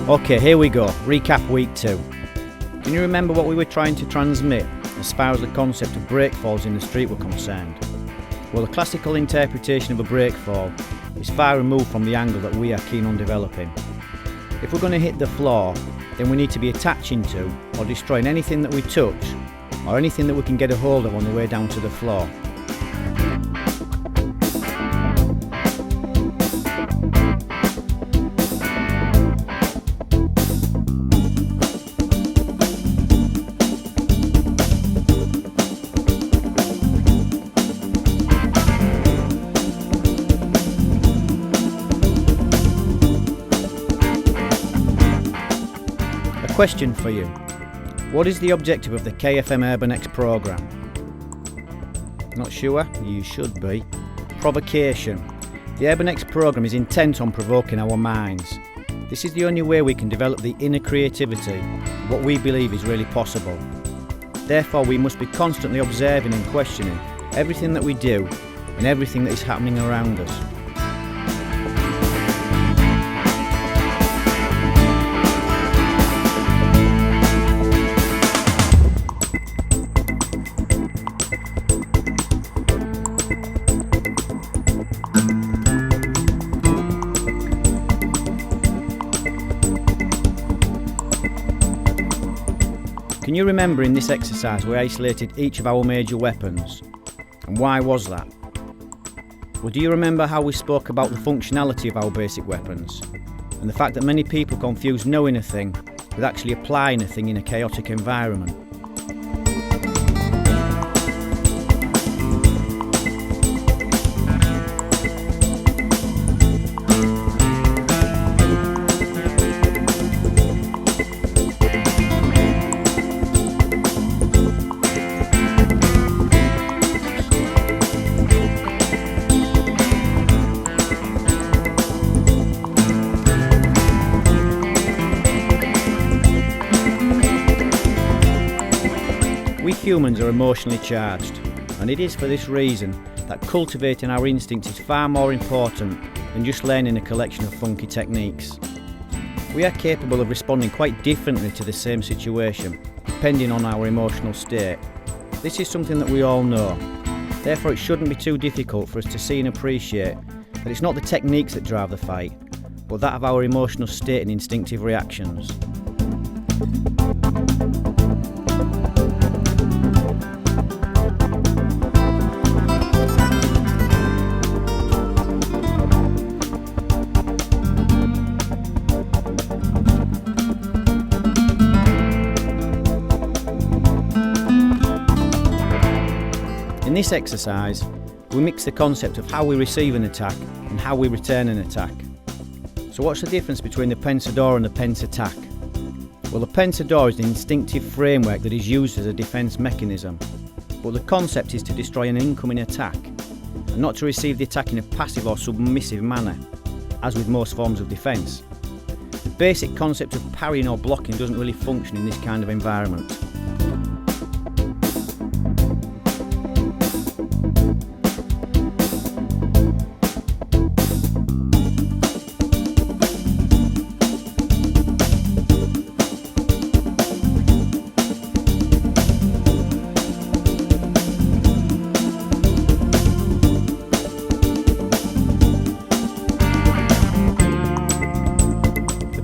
Okay, here we go. Recap week 2. Can you remember what we were trying to transmit as far as the concept of breakfalls in the street were concerned? Well, the classical interpretation of a breakfall is far removed from the angle that we are keen on developing. If we're going to hit the floor, then we need to be attaching to or destroying anything that we touch or anything that we can get a hold of on the way down to the floor. Question for you. What is the objective of the KFM Urban X programme? Not sure? You should be. Provocation. The Urban X programme is intent on provoking our minds. This is the only way we can develop the inner creativity, what we believe is really possible. Therefore, we must be constantly observing and questioning everything that we do and everything that is happening around us. Can you remember in this exercise we isolated each of our major weapons? And why was that? Well, do you remember how we spoke about the functionality of our basic weapons? And the fact that many people confuse knowing a thing with actually applying a thing in a chaotic environment? We humans are emotionally charged, and it is for this reason that cultivating our instincts is far more important than just learning a collection of funky techniques. We are capable of responding quite differently to the same situation, depending on our emotional state. This is something that we all know. Therefore, it shouldn't be too difficult for us to see and appreciate that it's not the techniques that drive the fight, but that of our emotional state and instinctive reactions. In this exercise, we mix the concept of how we receive an attack and how we return an attack. So what's the difference between the pensador and the pence attack? Well, the pensador is an instinctive framework that is used as a defence mechanism, but the concept is to destroy an incoming attack and not to receive the attack in a passive or submissive manner, as with most forms of defence. The basic concept of parrying or blocking doesn't really function in this kind of environment.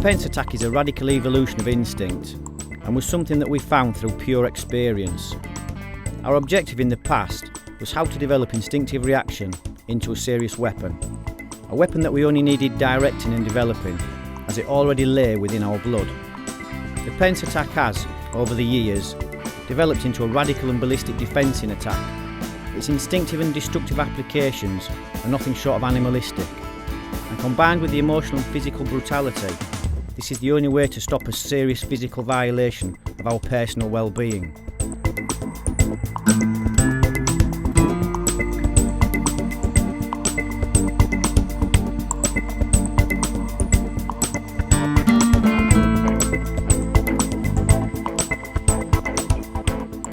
The pence attack is a radical evolution of instinct and was something that we found through pure experience. Our objective in the past was how to develop instinctive reaction into a serious weapon, a weapon that we only needed directing and developing as it already lay within our blood. The pence attack has, over the years, developed into a radical and ballistic defence in attack. Its instinctive and destructive applications are nothing short of animalistic, and combined with the emotional and physical brutality, this is the only way to stop a serious physical violation of our personal well-being.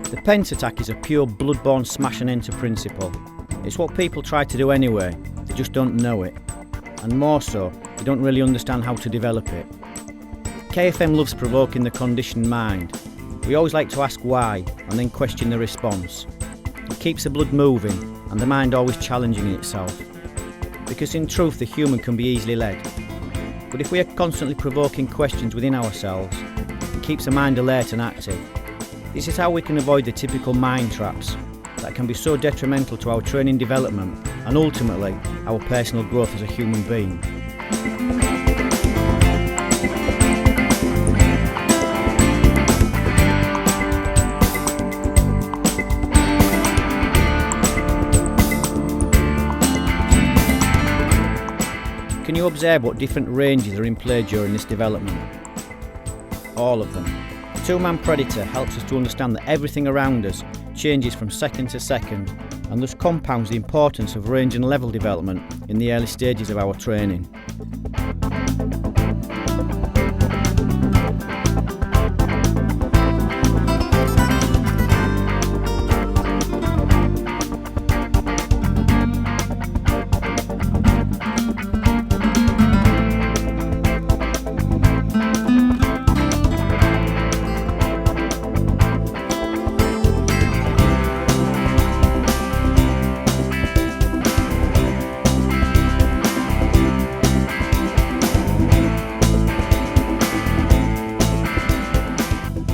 The pence attack is a pure blood-borne smash and enter principle. It's what people try to do anyway, just don't know it, and more so, they don't really understand how to develop it. KFM loves provoking the conditioned mind. We always like to ask why and then question the response. It keeps the blood moving and the mind always challenging itself. Because in truth the human can be easily led. But if we are constantly provoking questions within ourselves, it keeps the mind alert and active. This is how we can avoid the typical mind traps that can be so detrimental to our training development and ultimately our personal growth as a human being. Can you observe what different ranges are in play during this development? All of them. The two-man predator helps us to understand that everything around us changes from second to second and thus compounds the importance of range and level development in the early stages of our training.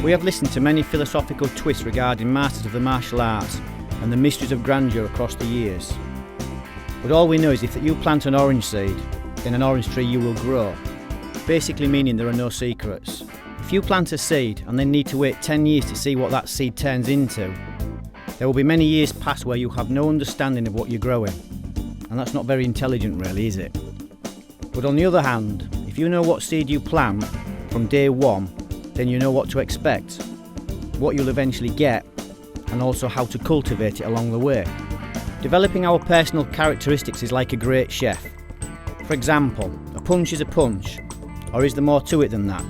We have listened to many philosophical twists regarding masters of the martial arts and the mysteries of grandeur across the years. But all we know is if you plant an orange seed, then an orange tree you will grow, basically meaning there are no secrets. If you plant a seed and then need to wait 10 years to see what that seed turns into, there will be many years pass where you have no understanding of what you're growing. And that's not very intelligent really, is it? But on the other hand, if you know what seed you plant from day one, then you know what to expect, what you'll eventually get, and also how to cultivate it along the way. Developing our personal characteristics is like a great chef. For example, a punch is a punch, or is there more to it than that?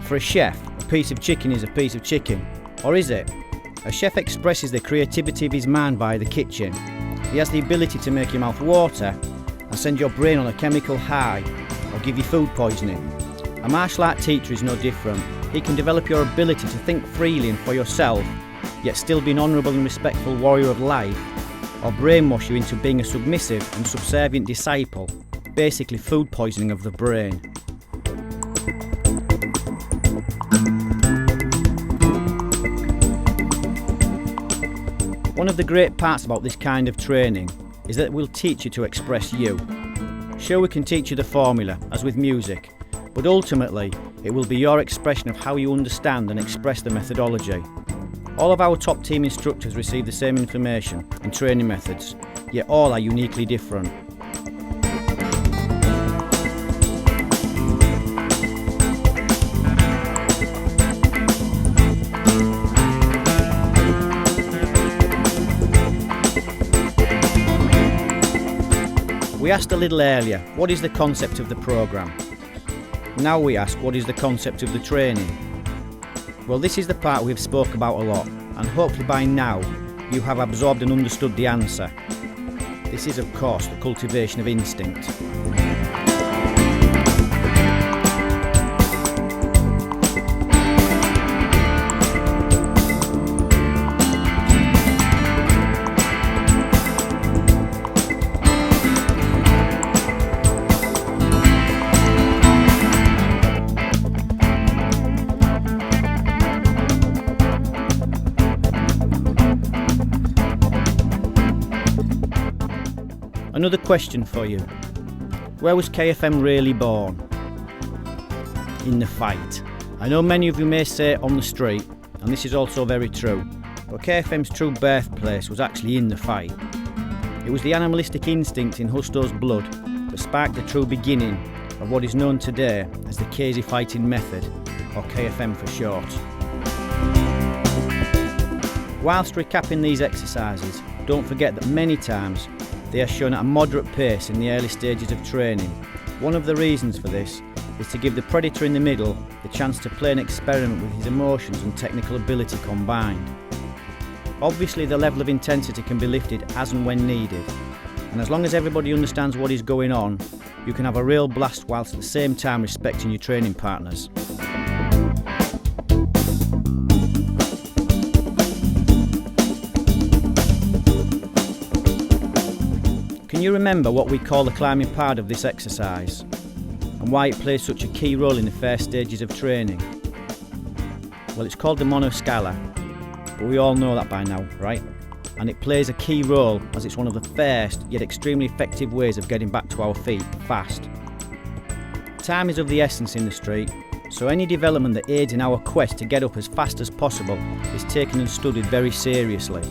For a chef, a piece of chicken is a piece of chicken, or is it? A chef expresses the creativity of his mind via the kitchen. He has the ability to make your mouth water and send your brain on a chemical high, or give you food poisoning. A martial art teacher is no different. He can develop your ability to think freely and for yourself, yet still be an honourable and respectful warrior of life, or brainwash you into being a submissive and subservient disciple, basically food poisoning of the brain. One of the great parts about this kind of training is that it will teach you to express you. Sure, we can teach you the formula, as with music, but ultimately it will be your expression of how you understand and express the methodology. All of our top team instructors receive the same information and training methods, yet all are uniquely different. We asked a little earlier, what is the concept of the programme? Now we ask, what is the concept of the training? Well, this is the part we've spoke about a lot, and hopefully by now you have absorbed and understood the answer. This is of course the cultivation of instinct. Another question for you. Where was KFM really born? In the fight. I know many of you may say on the street, and this is also very true, but KFM's true birthplace was actually in the fight. It was the animalistic instinct in Husto's blood that sparked the true beginning of what is known today as the Casey fighting method, or KFM for short. Whilst recapping these exercises, don't forget that many times they are shown at a moderate pace in the early stages of training. One of the reasons for this is to give the predator in the middle the chance to play and experiment with his emotions and technical ability combined. Obviously the level of intensity can be lifted as and when needed, and as long as everybody understands what is going on, you can have a real blast whilst at the same time respecting your training partners. you remember what we call the climbing part of this exercise and why it plays such a key role in the first stages of training? Well, it's called the monoscala, but we all know that by now, right? And it plays a key role as it's one of the first yet extremely effective ways of getting back to our feet fast. Time is of the essence in the street, so any development that aids in our quest to get up as fast as possible is taken and studied very seriously.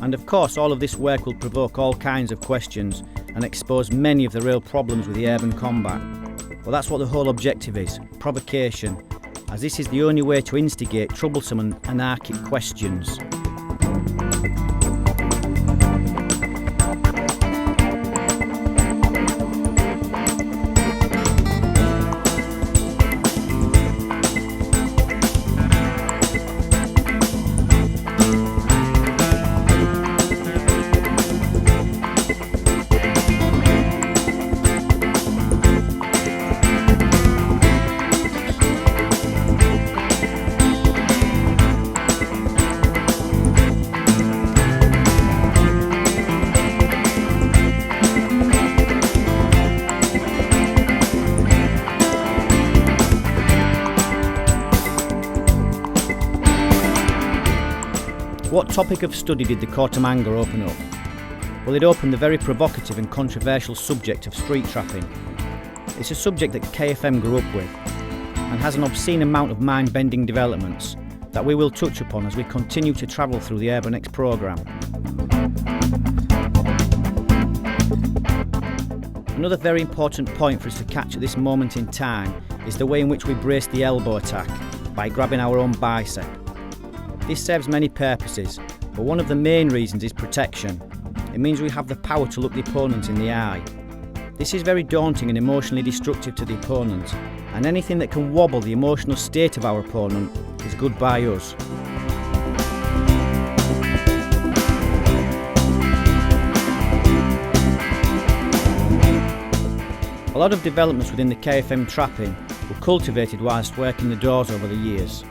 And of course, all of this work will provoke all kinds of questions and expose many of the real problems with the urban combat. Well, that's what the whole objective is, provocation, as this is the only way to instigate troublesome and anarchic questions. What topic of study did the Quartermanga open up? Well, it opened the very provocative and controversial subject of street trapping. It's a subject that KFM grew up with and has an obscene amount of mind-bending developments that we will touch upon as we continue to travel through the Urban X programme. Another very important point for us to catch at this moment in time is the way in which we brace the elbow attack by grabbing our own bicep. This serves many purposes, but one of the main reasons is protection. It means we have the power to look the opponent in the eye. This is very daunting and emotionally destructive to the opponent, and anything that can wobble the emotional state of our opponent is good by us. A lot of developments within the KFM trapping were cultivated whilst working the doors over the years.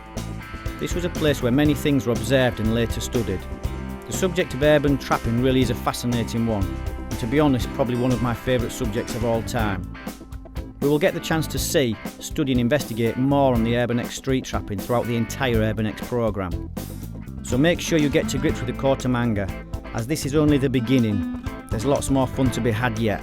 This was a place where many things were observed and later studied. The subject of urban trapping really is a fascinating one, and to be honest, probably one of my favourite subjects of all time. We will get the chance to see, study and investigate more on the Urban X street trapping throughout the entire Urban X programme. So make sure you get to grips with the Quartermanga, as this is only the beginning. There's lots more fun to be had yet.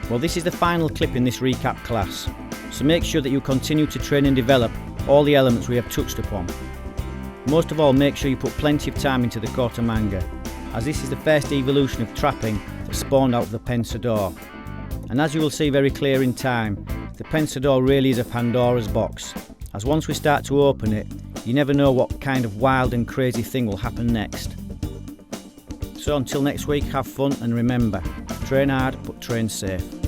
Well, this is the final clip in this recap class, so make sure that you continue to train and develop all the elements we have touched upon. Most of all, make sure you put plenty of time into the Quartermanga, as this is the first evolution of trapping that spawned out of the pensador. And as you will see very clear in time, the pensador really is a Pandora's box, as once we start to open it, you never know what kind of wild and crazy thing will happen next. So until next week, have fun and remember, train hard but train safe.